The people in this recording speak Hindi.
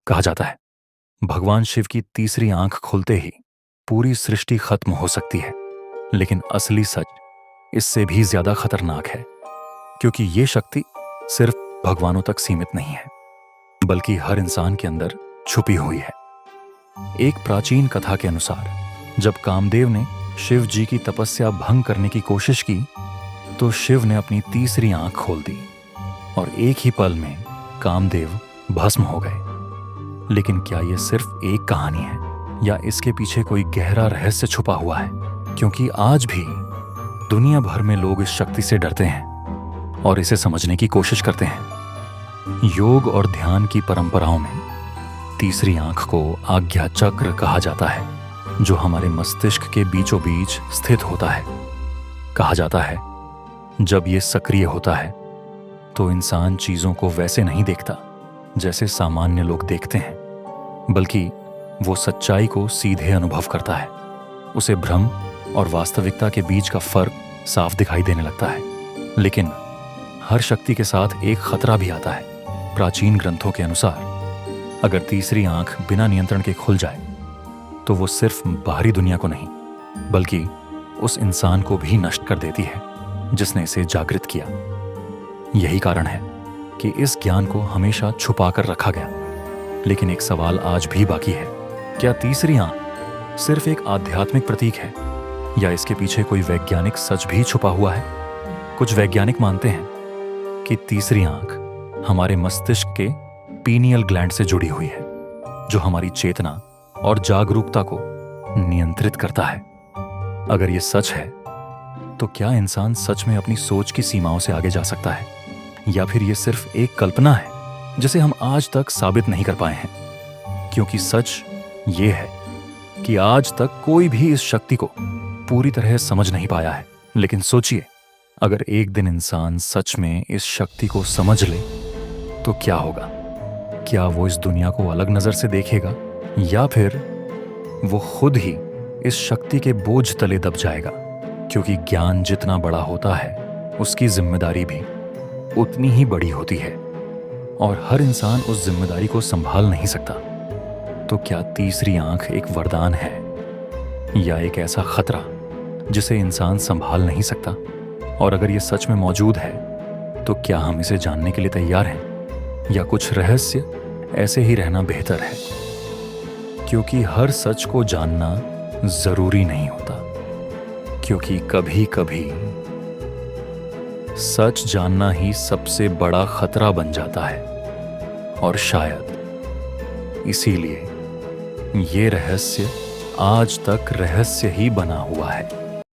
कहा जाता है भगवान शिव की तीसरी आंख खुलते ही पूरी सृष्टि खत्म हो सकती है। लेकिन असली सच इससे भी ज्यादा खतरनाक है, क्योंकि ये शक्ति सिर्फ भगवानों तक सीमित नहीं है, बल्कि हर इंसान के अंदर छुपी हुई है। एक प्राचीन कथा के अनुसार जब कामदेव ने शिव जी की तपस्या भंग करने की कोशिश की तो शिव ने अपनी तीसरी आंख खोल दी और एक ही पल में कामदेव भस्म हो गए। लेकिन क्या यह सिर्फ एक कहानी है या इसके पीछे कोई गहरा रहस्य छुपा हुआ है? क्योंकि आज भी दुनिया भर में लोग इस शक्ति से डरते हैं और इसे समझने की कोशिश करते हैं। योग और ध्यान की परंपराओं में तीसरी आंख को आज्ञा चक्र कहा जाता है, जो हमारे मस्तिष्क के बीचों बीच स्थित होता है। कहा जाता है जब ये सक्रिय होता है तो इंसान चीजों को वैसे नहीं देखता जैसे सामान्य लोग देखते हैं, बल्कि वो सच्चाई को सीधे अनुभव करता है। उसे भ्रम और वास्तविकता के बीच का फर्क साफ दिखाई देने लगता है। लेकिन हर शक्ति के साथ एक खतरा भी आता है। प्राचीन ग्रंथों के अनुसार अगर तीसरी आंख बिना नियंत्रण के खुल जाए तो वो सिर्फ बाहरी दुनिया को नहीं, बल्कि उस इंसान को भी नष्ट कर देती है जिसने इसे जागृत किया। यही कारण है कि इस ज्ञान को हमेशा छुपा कर रखा गया। लेकिन एक सवाल आज भी बाकी है, क्या तीसरी आंख सिर्फ एक आध्यात्मिक प्रतीक है या इसके पीछे कोई वैज्ञानिक सच भी छुपा हुआ है? कुछ वैज्ञानिक मानते हैं कि तीसरी आंख हमारे मस्तिष्क के पीनियल ग्लैंड से जुड़ी हुई है, जो हमारी चेतना और जागरूकता को नियंत्रित करता है। अगर ये सच है तो क्या इंसान सच में अपनी सोच की सीमाओं से आगे जा सकता है, या फिर ये सिर्फ एक कल्पना है जिसे हम आज तक साबित नहीं कर पाए हैं? क्योंकि सच ये है कि आज तक कोई भी इस शक्ति को पूरी तरह समझ नहीं पाया है। लेकिन सोचिए, अगर एक दिन इंसान सच में इस शक्ति को समझ ले तो क्या होगा? क्या वो इस दुनिया को अलग नजर से देखेगा, या फिर वो खुद ही इस शक्ति के बोझ तले दब जाएगा? क्योंकि ज्ञान जितना बड़ा होता है उसकी जिम्मेदारी भी उतनी ही बड़ी होती है, और हर इंसान उस जिम्मेदारी को संभाल नहीं सकता। तो क्या तीसरी आंख एक वरदान है या एक ऐसा खतरा जिसे इंसान संभाल नहीं सकता? और अगर ये सच में मौजूद है तो क्या हम इसे जानने के लिए तैयार हैं, या कुछ रहस्य ऐसे ही रहना बेहतर है? क्योंकि हर सच को जानना जरूरी नहीं होता, क्योंकि कभी कभी सच जानना ही सबसे बड़ा खतरा बन जाता है। और शायद इसीलिए ये रहस्य आज तक रहस्य ही बना हुआ है।